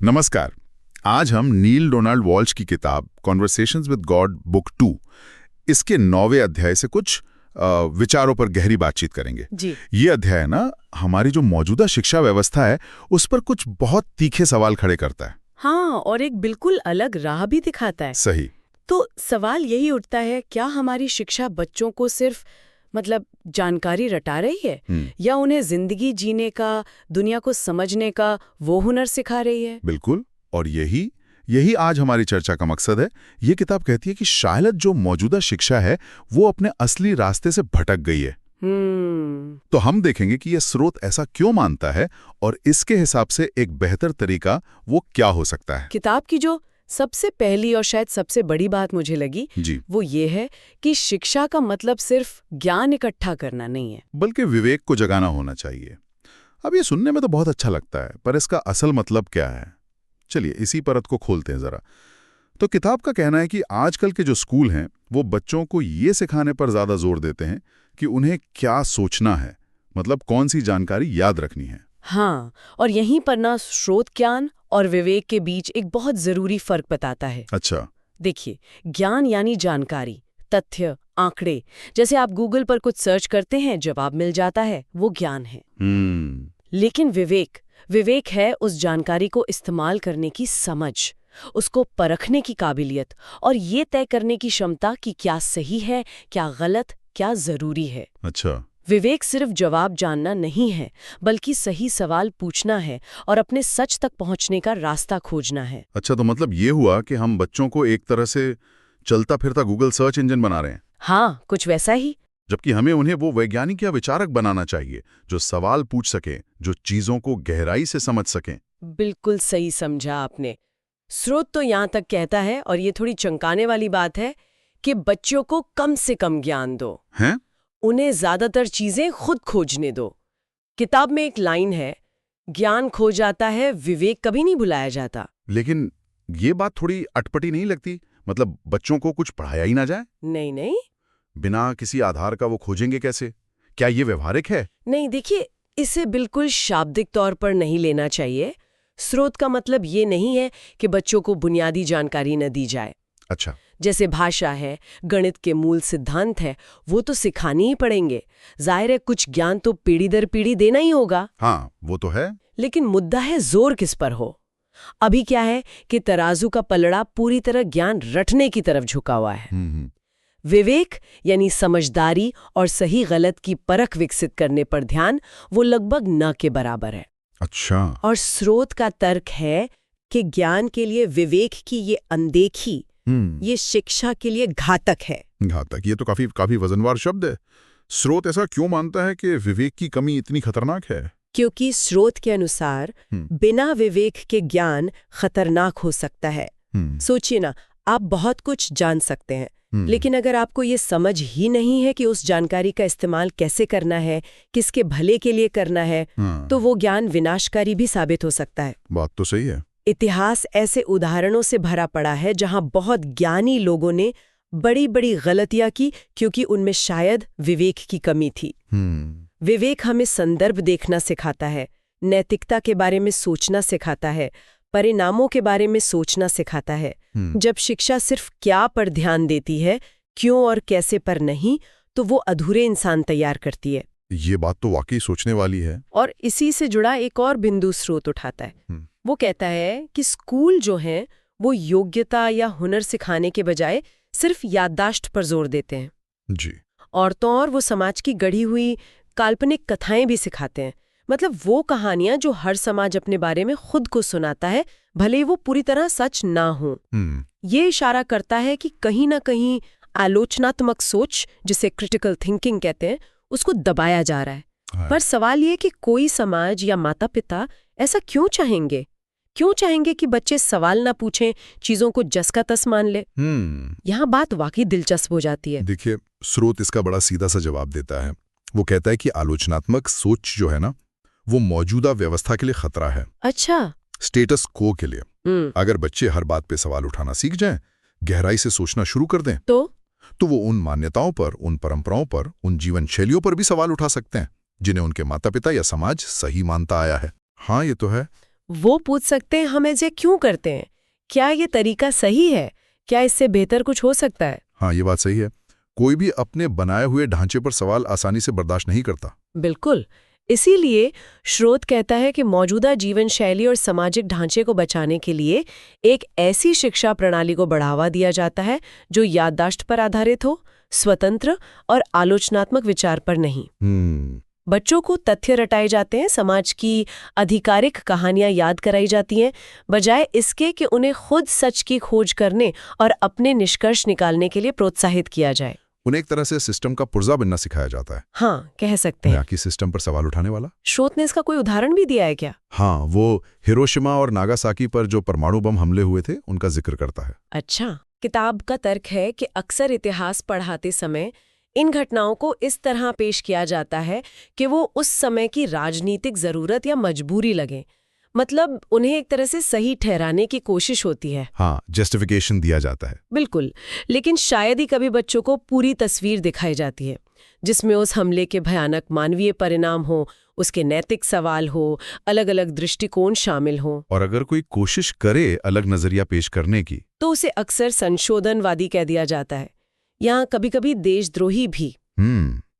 नमस्कार। आज हम नील डोनाल्ड वॉल्श की किताब कॉन्वर्सेशंस विद गॉड बुक 2 इसके 9वें अध्याय से कुछ विचारों पर गहरी बातचीत करेंगे जी। ये अध्याय ना हमारी जो मौजूदा शिक्षा व्यवस्था है उस पर कुछ बहुत तीखे सवाल खड़े करता है। हाँ, और एक बिल्कुल अलग राह भी दिखाता है। सही। तो सवाल यही उठता है, क्या हमारी शिक्षा बच्चों को सिर्फ जानकारी रटा रही है या उन्हें जिंदगी जीने का, दुनिया को समझने का वो हुनर सिखा रही है? बिल्कुल। और यही आज हमारी चर्चा का मकसद है। ये किताब कहती है कि शायद जो मौजूदा शिक्षा है वो अपने असली रास्ते से भटक गई है। तो हम देखेंगे कि यह स्रोत ऐसा क्यों मानता है और इसके हिसाब से एक बेहतर तरीका वो क्या हो सकता है। किताब की जो सबसे पहली और शायद सबसे बड़ी बात मुझे लगी जी। वो ये है कि शिक्षा का मतलब सिर्फ ज्ञान इकट्ठा करना नहीं है, बल्कि विवेक को जगाना होना चाहिए। अब ये सुनने में तो बहुत अच्छा लगता है, पर इसका असल मतलब क्या है? चलिए इसी परत को खोलते हैं जरा। तो किताब का कहना है कि आजकल के जो स्कूल हैं वो बच्चों को ये सिखाने पर ज्यादा जोर देते हैं कि उन्हें क्या सोचना है, मतलब कौन सी जानकारी याद रखनी है। हाँ, और यहीं पर ना स्रोत ज्ञान और विवेक के बीच एक बहुत जरूरी फर्क बताता है। अच्छा। देखिए, ज्ञान यानी जानकारी, तथ्य, आंकड़े। जैसे आप गूगल पर कुछ सर्च करते हैं, जवाब मिल जाता है, वो ज्ञान है। लेकिन विवेक है उस जानकारी को इस्तेमाल करने की समझ, उसको परखने की काबिलियत और ये तय करने की क्षमता कि क्या सही है, क्या गलत, क्या जरूरी है। अच्छा। विवेक सिर्फ जवाब जानना नहीं है, बल्कि सही सवाल पूछना है और अपने सच तक पहुंचने का रास्ता खोजना है। अच्छा, तो मतलब ये हुआ कि हम बच्चों को एक तरह से चलता फिरता गूगल सर्च इंजन बना रहे हैं। हाँ, कुछ वैसा ही। जबकि हमें उन्हें वो वैज्ञानिक या विचारक बनाना चाहिए जो सवाल पूछ सके, जो चीजों को गहराई से समझ सकें। बिल्कुल सही समझा आपने। स्रोत तो यहाँ तक कहता है, और ये थोड़ी चंकाने वाली बात है, कि बच्चों को कम से कम ज्ञान दो, हैं? उन्हें ज्यादातर चीजें खुद खोजने दो। किताब में एक लाइन है, ज्ञान खो जाता है, विवेक कभी नहीं भुलाया जाता। लेकिन ये बात थोड़ी अटपटी नहीं लगती? मतलब बच्चों को कुछ पढ़ाया ही ना जाए? नहीं, बिना किसी आधार का वो खोजेंगे कैसे? क्या ये व्यवहारिक है? नहीं, देखिए, इसे बिल्कुल शाब्दिक तौर पर नहीं लेना चाहिए। स्रोत का मतलब ये नहीं है कि बच्चों को बुनियादी जानकारी न दी जाए। अच्छा। जैसे भाषा है, गणित के मूल सिद्धांत है, वो तो सिखानी ही पड़ेंगे। जाहिर है कुछ ज्ञान तो पीढ़ी दर पीढ़ी देना ही होगा। हाँ, वो तो है। लेकिन मुद्दा है जोर किस पर हो। अभी क्या है कि तराजू का पलड़ा पूरी तरह ज्ञान रटने की तरफ झुका हुआ है। विवेक यानी समझदारी और सही गलत की परख विकसित करने पर ध्यान, वो लगभग न के बराबर है। अच्छा। और स्रोत का तर्क है कि ज्ञान के लिए विवेक की ये अनदेखी, ये शिक्षा के लिए घातक है। घातक, ये तो काफी वजनवार शब्द है। स्रोत ऐसा क्यों मानता है कि विवेक की कमी इतनी खतरनाक है? क्योंकि स्रोत के अनुसार बिना विवेक के ज्ञान खतरनाक हो सकता है। सोचिए ना, आप बहुत कुछ जान सकते हैं, लेकिन अगर आपको ये समझ ही नहीं है कि उस जानकारी का इस्तेमाल कैसे करना है, किसके भले के लिए करना है, तो वो ज्ञान विनाशकारी भी साबित हो सकता है। बात तो सही है। इतिहास ऐसे उदाहरणों से भरा पड़ा है जहां बहुत ज्ञानी लोगों ने बड़ी बड़ी गलतियां की क्योंकि उनमें शायद विवेक की कमी थी। विवेक हमें संदर्भ देखना सिखाता है, नैतिकता के बारे में सोचना सिखाता है, परिणामों के बारे में सोचना सिखाता है। जब शिक्षा सिर्फ क्या पर ध्यान देती है, क्यों और कैसे पर नहीं, तो वो अधूरे इंसान तैयार करती है। ये बात तो वाकई सोचने वाली है। और इसी से जुड़ा एक और बिंदु स्रोत उठाता है। वो कहता है कि स्कूल जो हैं वो योग्यता या हुनर सिखाने के बजाय सिर्फ याददाश्त पर जोर देते हैं। जी। औरतों और वो समाज की गढ़ी हुई काल्पनिक कथाएं भी सिखाते हैं, मतलब वो कहानियां जो हर समाज अपने बारे में खुद को सुनाता है, भले ही वो पूरी तरह सच ना हो। ये इशारा करता है कि कहीं ना कहीं आलोचनात्मक सोच, जिसे क्रिटिकल थिंकिंग कहते हैं, उसको दबाया जा रहा है। पर सवाल ये कि कोई समाज या माता पिता ऐसा क्यों चाहेंगे कि बच्चे सवाल ना पूछें, चीजों को जस का तस मान ले। यहाँ बात वाकई दिलचस्प हो जाती है। देखिए, स्रोत इसका बड़ा सीधा सा जवाब देता है। वो कहता है कि आलोचनात्मक सोच जो है ना, वो मौजूदा व्यवस्था के लिए खतरा है। अच्छा। स्टेटस को के लिए। अगर बच्चे हर बात पे सवाल उठाना सीख जाएं, गहराई से सोचना शुरू कर दें, तो वो उन मान्यताओं पर, उन परंपराओं पर, उन जीवन शैलियों पर भी सवाल उठा सकते हैं जिन्हें उनके माता पिता या समाज सही मानता आया है। हाँ, ये तो है। वो पूछ सकते हैं हम ऐसे क्यों करते हैं, क्या ये तरीका सही है, क्या इससे बेहतर कुछ हो सकता है। हाँ, ये बात सही है। कोई भी अपने बनाए हुए ढांचे पर सवाल आसानी से बर्दाश्त नहीं करता। बिल्कुल। इसीलिए स्रोत कहता है कि मौजूदा जीवन शैली और सामाजिक ढांचे को बचाने के लिए एक ऐसी शिक्षा प्रणाली को बढ़ावा दिया जाता है जो याददाश्त पर आधारित हो, स्वतंत्र और आलोचनात्मक विचार पर नहीं। बच्चों को तथ्य रटाए जाते हैं, समाज की आधिकारिक कहानियां याद कराई जाती हैं, बजाय इसके कि उन्हें खुद सच की खोज करने और अपने निष्कर्ष निकालने के लिए प्रोत्साहित किया जाए। उन्हें एक तरह से सिस्टम का पुर्जा बनना सिखाया जाता है। हाँ, कह सकते हैं। कि सिस्टम पर सवाल उठाने वाला। स्रोत ने इसका कोई उदाहरण भी दिया है क्या? हाँ, वो हिरोशिमा और नागासाकी पर जो परमाणु बम हमले हुए थे उनका जिक्र करता है। अच्छा। किताब का तर्क है कि अक्सर इतिहास पढ़ाते समय इन घटनाओं को इस तरह पेश किया जाता है कि वो उस समय की राजनीतिक जरूरत या मजबूरी लगे, मतलब उन्हें एक तरह से सही ठहराने की कोशिश होती है। हाँ, जस्टिफिकेशन दिया जाता है। बिल्कुल। लेकिन शायद ही कभी बच्चों को पूरी तस्वीर दिखाई जाती है, जिसमें उस हमले के भयानक मानवीय परिणाम हो, उसके नैतिक सवाल हो, अलग अलग दृष्टिकोण शामिल हो। और अगर कोई कोशिश करे अलग नजरिया पेश करने की, तो उसे अक्सर संशोधनवादी कह दिया जाता है, या कभी-कभी देशद्रोही भी।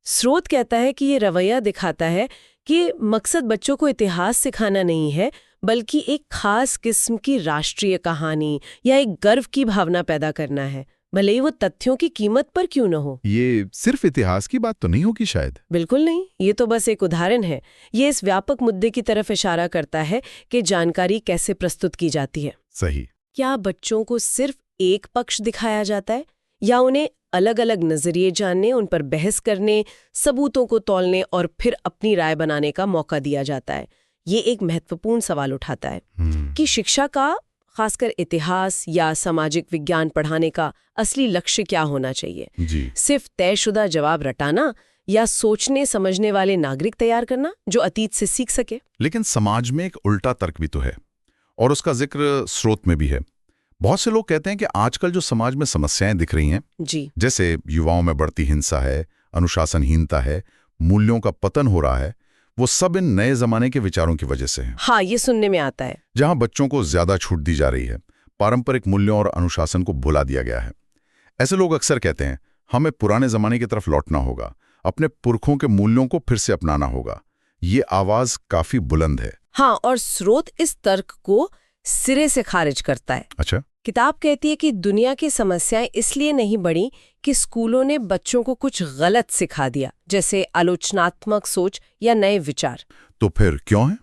स्रोत कहता है कि ये रवैया दिखाता है कि मकसद बच्चों को इतिहास सिखाना नहीं है, बल्कि एक खास किस्म की राष्ट्रीय कहानी या एक गर्व की भावना पैदा करना है, भले ही वो तथ्यों की कीमत पर क्यों न हो। ये सिर्फ इतिहास की बात तो नहीं होगी शायद। बिल्कुल नहीं, ये तो बस एक उदाहरण है। ये इस व्यापक मुद्दे की तरफ इशारा करता है कि जानकारी कैसे प्रस्तुत की जाती है। सही। क्या बच्चों को सिर्फ एक पक्ष दिखाया जाता है, या उन्हें अलग अलग नजरिए जानने, उन पर बहस करने, सबूतों को तौलने और फिर अपनी राय बनाने का मौका दिया जाता है? ये एक महत्वपूर्ण सवाल उठाता है कि शिक्षा का, खासकर इतिहास या सामाजिक विज्ञान पढ़ाने का असली लक्ष्य क्या होना चाहिए। जी। सिर्फ तयशुदा जवाब रटाना या सोचने समझने वाले नागरिक तैयार करना जो अतीत से सीख सके। लेकिन समाज में एक उल्टा तर्क भी तो है, और उसका जिक्र स्रोत में भी है। बहुत से लोग कहते हैं कि आजकल जो समाज में समस्याएं दिख रही हैं, जी, जैसे युवाओं में बढ़ती हिंसा है, अनुशासनहीनता है, मूल्यों का पतन हो रहा है, वो सब इन नए जमाने के विचारों की वजह से है। हाँ, ये सुनने में आता है। जहां बच्चों को ज्यादा छूट दी जा रही है, पारंपरिक मूल्यों और अनुशासन को भुला दिया गया है। ऐसे लोग अक्सर कहते हैं हमें पुराने जमाने की तरफ लौटना होगा, अपने पुरखों के मूल्यों को फिर से अपनाना होगा। ये आवाज काफी बुलंद है। हाँ, और स्रोत इस तर्क को सिरे से खारिज करता है। अच्छा। किताब कहती है कि दुनिया की समस्याएं इसलिए नहीं बढ़ी कि स्कूलों ने बच्चों को कुछ गलत सिखा दिया, जैसे आलोचनात्मक सोच या नए विचार। तो फिर क्यों है?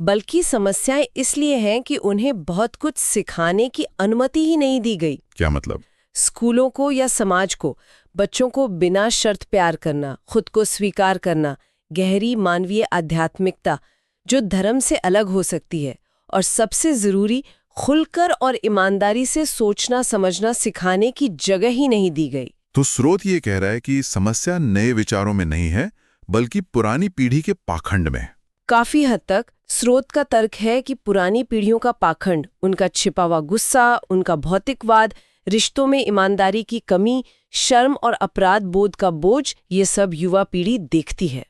बल्कि समस्याएं इसलिए हैं कि उन्हें बहुत कुछ सिखाने की अनुमति ही नहीं दी गई। क्या मतलब? स्कूलों को या समाज को बच्चों को बिना शर्त प्यार करना, खुद को स्वीकार करना, गहरी मानवीय आध्यात्मिकता जो धर्म से अलग हो सकती है, और सबसे जरूरी खुलकर और ईमानदारी से सोचना समझना सिखाने की जगह ही नहीं दी गई। तो स्रोत ये कह रहा है कि समस्या नए विचारों में नहीं है, बल्कि पुरानी पीढ़ी के पाखंड में। काफी हद तक स्रोत का तर्क है कि पुरानी पीढ़ियों का पाखंड, उनका छिपा हुआ गुस्सा, उनका भौतिकवाद, रिश्तों में ईमानदारी की कमी, शर्म और अपराध बोध का बोझ, ये सब युवा पीढ़ी देखती है।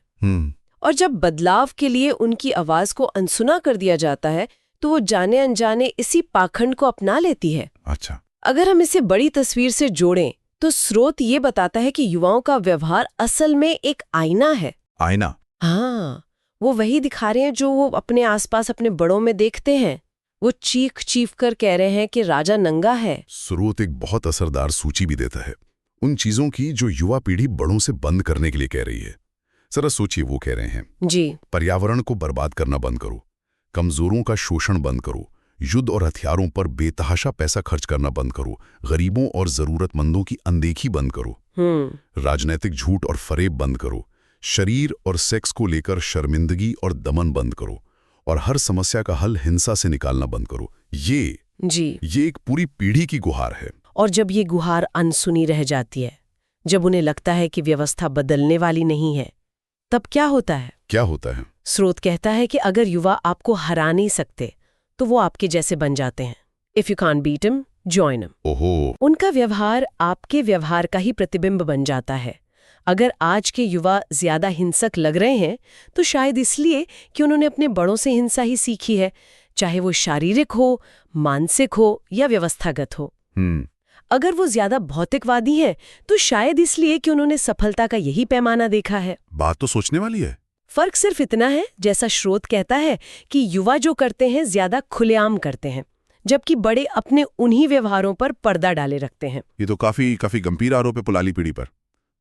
और जब बदलाव के लिए उनकी आवाज को अनसुना कर दिया जाता है, तो वो जाने अनजाने इसी पाखंड को अपना लेती है। अच्छा। अगर हम इसे बड़ी तस्वीर से जोड़ें, तो स्रोत ये बताता है कि युवाओं का व्यवहार असल में एक आईना है। आईना? हाँ, वो वही दिखा रहे हैं जो वो अपने आसपास अपने बड़ों में देखते हैं। वो चीख चीख कर कह रहे हैं कि राजा नंगा है। स्रोत एक बहुत असरदार सूची भी देता है उन चीजों की जो युवा पीढ़ी बड़ों से बंद करने के लिए कह रही है। जरा सोचिए, वो कह रहे हैं जी, पर्यावरण को बर्बाद करना बंद करो, कमजोरों का शोषण बंद करो, युद्ध और हथियारों पर बेतहाशा पैसा खर्च करना बंद करो, गरीबों और जरूरतमंदों की अनदेखी बंद करो, राजनीतिक झूठ और फरेब बंद करो, शरीर और सेक्स को लेकर शर्मिंदगी और दमन बंद करो, और हर समस्या का हल हिंसा से निकालना बंद करो। ये एक पूरी पीढ़ी की गुहार है। और जब ये गुहार अनसुनी रह जाती है, जब उन्हें लगता है कि व्यवस्था बदलने वाली नहीं है, तब क्या होता है? क्या होता है? स्रोत कहता है कि अगर युवा आपको हरा नहीं सकते, तो वो आपके जैसे बन जाते हैं। If you can't beat him, join him. ओहो। उनका व्यवहार आपके व्यवहार का ही प्रतिबिंब बन जाता है। अगर आज के युवा ज्यादा हिंसक लग रहे हैं, तो शायद इसलिए कि उन्होंने अपने बड़ों से हिंसा ही सीखी है, चाहे वो शारीरिक हो, मानसिक हो या व्यवस्थागत हो। अगर वो ज्यादा भौतिकवादी हैं, तो शायद इसलिए कि उन्होंने सफलता का यही पैमाना देखा है। बात तो सोचने वाली है। फर्क सिर्फ इतना है, जैसा स्रोत कहता है, कि युवा जो करते हैं ज्यादा खुलेआम करते हैं, जबकि बड़े अपने उन्हीं व्यवहारों पर पर्दा डाले रखते हैं। ये तो काफी गंभीर आरोप है पुलाली पीढ़ी पर।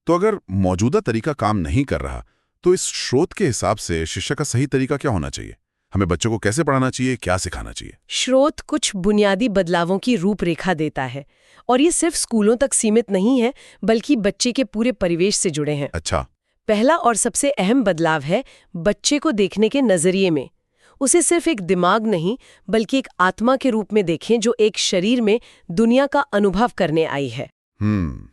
तो अगर मौजूदा तरीका काम नहीं कर रहा, तो इस स्रोत के हिसाब से शिक्षा का सही तरीका क्या होना चाहिए? हमें बच्चों को कैसे पढ़ाना चाहिए, क्या सिखाना चाहिए? स्रोत कुछ बुनियादी बदलावों की रूपरेखा देता है, और ये सिर्फ स्कूलों तक सीमित नहीं है, बल्कि बच्चे के पूरे परिवेश से जुड़े हैं। अच्छा। पहला और सबसे अहम बदलाव है बच्चे को देखने के नजरिए में। उसे सिर्फ एक दिमाग नहीं, बल्कि एक आत्मा के रूप में देखें जो एक शरीर में दुनिया का अनुभव करने आई है।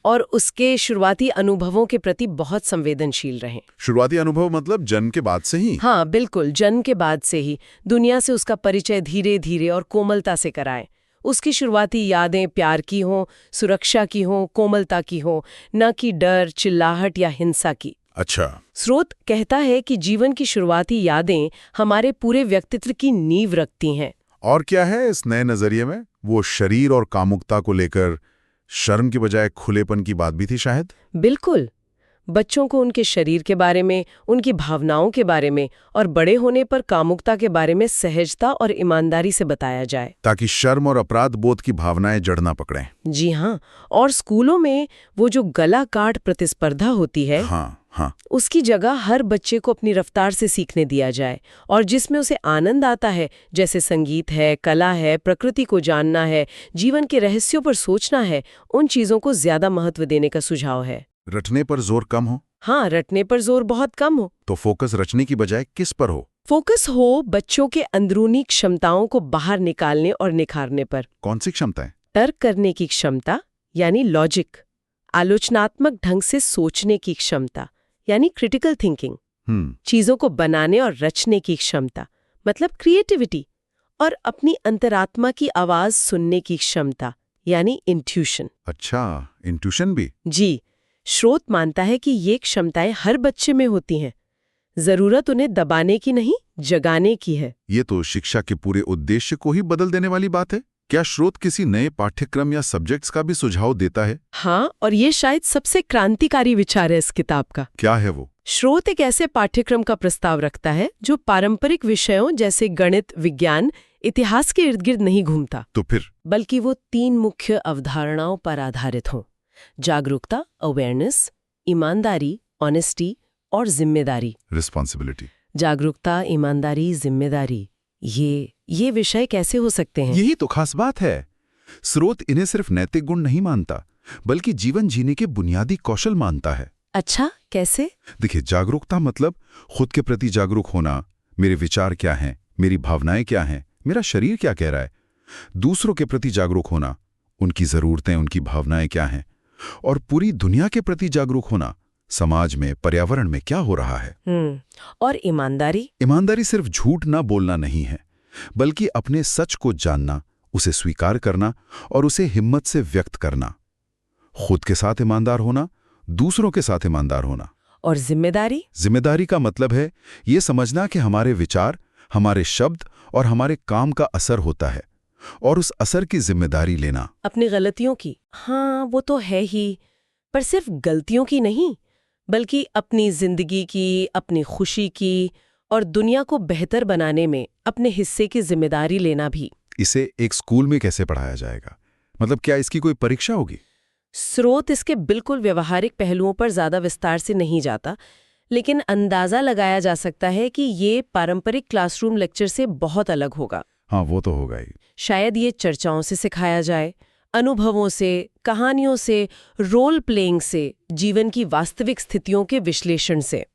और उसके शुरुआती अनुभवों के प्रति बहुत संवेदनशील रहें। शुरुआती अनुभव मतलब जन्म के बाद से ही? हाँ बिल्कुल, जन्म के बाद से ही दुनिया से उसका परिचय धीरे धीरे और कोमलता से कराएं। उसकी शुरुआती यादें प्यार की हों, सुरक्षा की हों, कोमलता की हों, न कि डर, चिल्लाहट या हिंसा की। अच्छा। स्रोत कहता है कि जीवन की शुरुआती यादें हमारे पूरे व्यक्तित्व की नींव रखती हैं। और क्या है इस नए नजरिए में? वो शरीर और कामुकता को लेकर शर्म की बजाय खुलेपन की बात भी थी शायद? बिल्कुल। बच्चों को उनके शरीर के बारे में, उनकी भावनाओं के बारे में और बड़े होने पर कामुकता के बारे में सहजता और ईमानदारी से बताया जाए, ताकि शर्म और अपराध बोध की भावनाएं जड़ ना पकड़ें। जी हाँ। और स्कूलों में वो जो गला काट प्रतिस्पर्धा होती है, हाँ, उसकी जगह हर बच्चे को अपनी रफ्तार से सीखने दिया जाए, और जिसमें उसे आनंद आता है, जैसे संगीत है, कला है, प्रकृति को जानना है, जीवन के रहस्यों पर सोचना है, उन चीजों को ज्यादा महत्व देने का सुझाव है। रटने पर जोर कम हो? हाँ, रटने पर जोर बहुत कम हो। तो फोकस रचने की बजाय किस पर हो? फोकस हो बच्चों के अंदरूनी क्षमताओं को बाहर निकालने और निखारने पर। कौन सी क्षमताएं? तर्क करने की क्षमता यानी लॉजिक, आलोचनात्मक ढंग से सोचने की क्षमता यानी क्रिटिकल थिंकिंग, चीजों को बनाने और रचने की क्षमता मतलब क्रिएटिविटी, और अपनी अंतरात्मा की आवाज सुनने की क्षमता यानी इंट्यूशन। अच्छा, इंट्यूशन भी? जी। स्रोत मानता है कि ये क्षमताएं हर बच्चे में होती हैं, जरूरत उन्हें दबाने की नहीं, जगाने की है। ये तो शिक्षा के पूरे उद्देश्य को ही बदल देने वाली बात है। क्या स्रोत किसी नए पाठ्यक्रम या सब्जेक्ट्स का भी सुझाव देता है? हाँ, और ये शायद सबसे क्रांतिकारी विचार है इस किताब का। क्या है वो? स्रोत एक ऐसे पाठ्यक्रम का प्रस्ताव रखता है जो पारंपरिक विषयों जैसे गणित, विज्ञान, इतिहास के इर्द गिर्द नहीं घूमता। तो फिर? बल्कि वो 3 मुख्य अवधारणाओं पर आधारित हो: जागरूकता, अवेयरनेस, ईमानदारी, ऑनेस्टी, और जिम्मेदारी, रिस्पॉन्सिबिलिटी। जागरूकता, ईमानदारी, जिम्मेदारी, ये विषय कैसे हो सकते हैं? यही तो खास बात है। स्रोत इन्हें सिर्फ नैतिक गुण नहीं मानता, बल्कि जीवन जीने के बुनियादी कौशल मानता है। अच्छा, कैसे? देखिए, जागरूकता मतलब खुद के प्रति जागरूक होना। मेरे विचार क्या हैं, मेरी भावनाएं क्या हैं, मेरा शरीर क्या कह रहा है। दूसरों के प्रति जागरूक होना, उनकी जरूरतें, उनकी भावनाएं क्या हैं, और पूरी दुनिया के प्रति जागरूक होना, समाज में, पर्यावरण में क्या हो रहा है। और ईमानदारी? ईमानदारी सिर्फ झूठ ना बोलना नहीं है, बल्कि अपने सच को जानना, उसे स्वीकार करना और उसे हिम्मत से व्यक्त करना। खुद के साथ ईमानदार होना, दूसरों के साथ ईमानदार होना। और जिम्मेदारी? जिम्मेदारी का मतलब है ये समझना कि हमारे विचार, हमारे शब्द और हमारे काम का असर होता है, और उस असर की जिम्मेदारी लेना। अपनी गलतियों की? हाँ, वो तो है ही, पर सिर्फ गलतियों की नहीं, बल्कि अपनी जिंदगी की, अपनी खुशी की, और दुनिया को बेहतर बनाने में अपने हिस्से की जिम्मेदारी लेना भी। इसे एक स्कूल में कैसे पढ़ाया जाएगा? मतलब क्या इसकी कोई परीक्षा होगी? स्रोत इसके बिल्कुल व्यवहारिक पहलुओं पर ज्यादा विस्तार से नहीं जाता, लेकिन अंदाजा लगाया जा सकता है कि ये पारंपरिक क्लासरूम लेक्चर से बहुत अलग होगा। हाँ, वो तो होगा ही। शायद ये चर्चाओं से सिखाया जाए, अनुभवों से, कहानियों से, रोल प्लेइंग से, जीवन की वास्तविक स्थितियों के विश्लेषण से।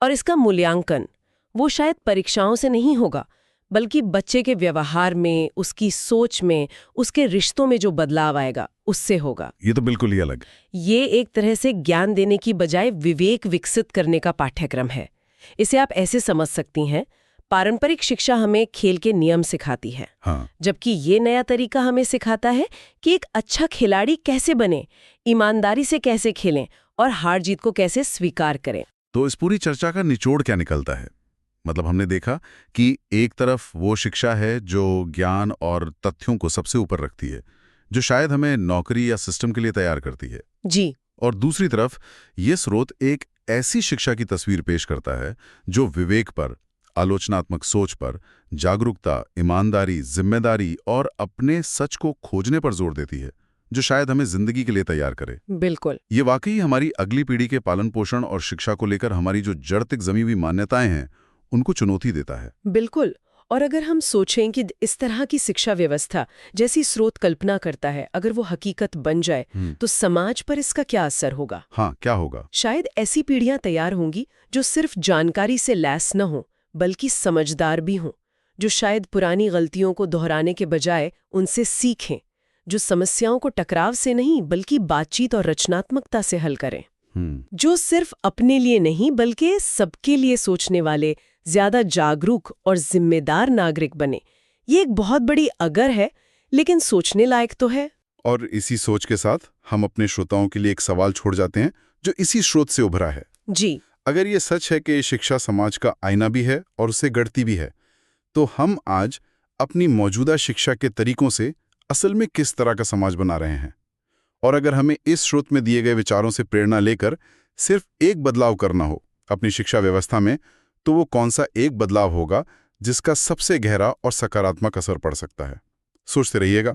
और इसका मूल्यांकन वो शायद परीक्षाओं से नहीं होगा, बल्कि बच्चे के व्यवहार में, उसकी सोच में, उसके रिश्तों में जो बदलाव आएगा उससे होगा। ये तो बिल्कुल ही अलग। ये एक तरह से ज्ञान देने की बजाय विवेक विकसित करने का पाठ्यक्रम है। इसे आप ऐसे समझ सकती हैं, पारंपरिक शिक्षा हमें खेल के नियम सिखाती है, हाँ। जबकि ये नया तरीका हमें सिखाता है कि एक अच्छा खिलाड़ी कैसे बने, ईमानदारी से कैसे खेलें और हार जीत को कैसे स्वीकार करें। तो इस पूरी चर्चा का निचोड़ क्या निकलता है? मतलब हमने देखा कि एक तरफ वो शिक्षा है जो ज्ञान और तथ्यों को सबसे ऊपर रखती है, जो शायद हमें नौकरी या सिस्टम के लिए तैयार करती है। जी। और दूसरी तरफ ये स्रोत एक ऐसी शिक्षा की तस्वीर पेश करता है जो विवेक पर, आलोचनात्मक सोच पर, जागरूकता, ईमानदारी, जिम्मेदारी और अपने सच को खोजने पर जोर देती है, जो शायद हमें जिंदगी के लिए तैयार करे। बिल्कुल। ये वाकई हमारी अगली पीढ़ी के पालन पोषण और शिक्षा को लेकर हमारी जो जड़ तक जमी हुई मान्यताएं हैं उनको चुनौती देता है। बिल्कुल। और अगर हम सोचें कि इस तरह की शिक्षा व्यवस्था जैसी स्रोत कल्पना करता है, अगर वो हकीकत बन जाए तो समाज पर इसका क्या असर होगा? हाँ, क्या होगा? शायद ऐसी पीढ़ियां तैयार होंगी जो सिर्फ जानकारी से लैस न हो, बल्कि समझदार भी हों, जो शायद पुरानी गलतियों को दोहराने के बजाय उनसे सीखें, जो समस्याओं को टकराव से नहीं बल्कि बातचीत और रचनात्मकता से हल करें, जो सिर्फ अपने लिए नहीं बल्कि सबके लिए सोचने वाले ज्यादा जागरूक और जिम्मेदार नागरिक बने। ये एक बहुत बड़ी अगर है, लेकिन सोचने लायक तो है। और इसी सोच के साथ हम अपने श्रोताओं के लिए एक सवाल छोड़ जाते हैं जो इसी स्रोत से उभरा है। जी। अगर ये सच है कि शिक्षा समाज का आईना भी है और उसे गढ़ती भी है, तो हम आज अपनी मौजूदा शिक्षा के तरीकों से असल में किस तरह का समाज बना रहे हैं? और अगर हमें इस स्रोत में दिए गए विचारों से प्रेरणा लेकर सिर्फ एक बदलाव करना हो अपनी शिक्षा व्यवस्था में, तो वो कौन सा एक बदलाव होगा जिसका सबसे गहरा और सकारात्मक असर पड़ सकता है? सोचते रहिएगा।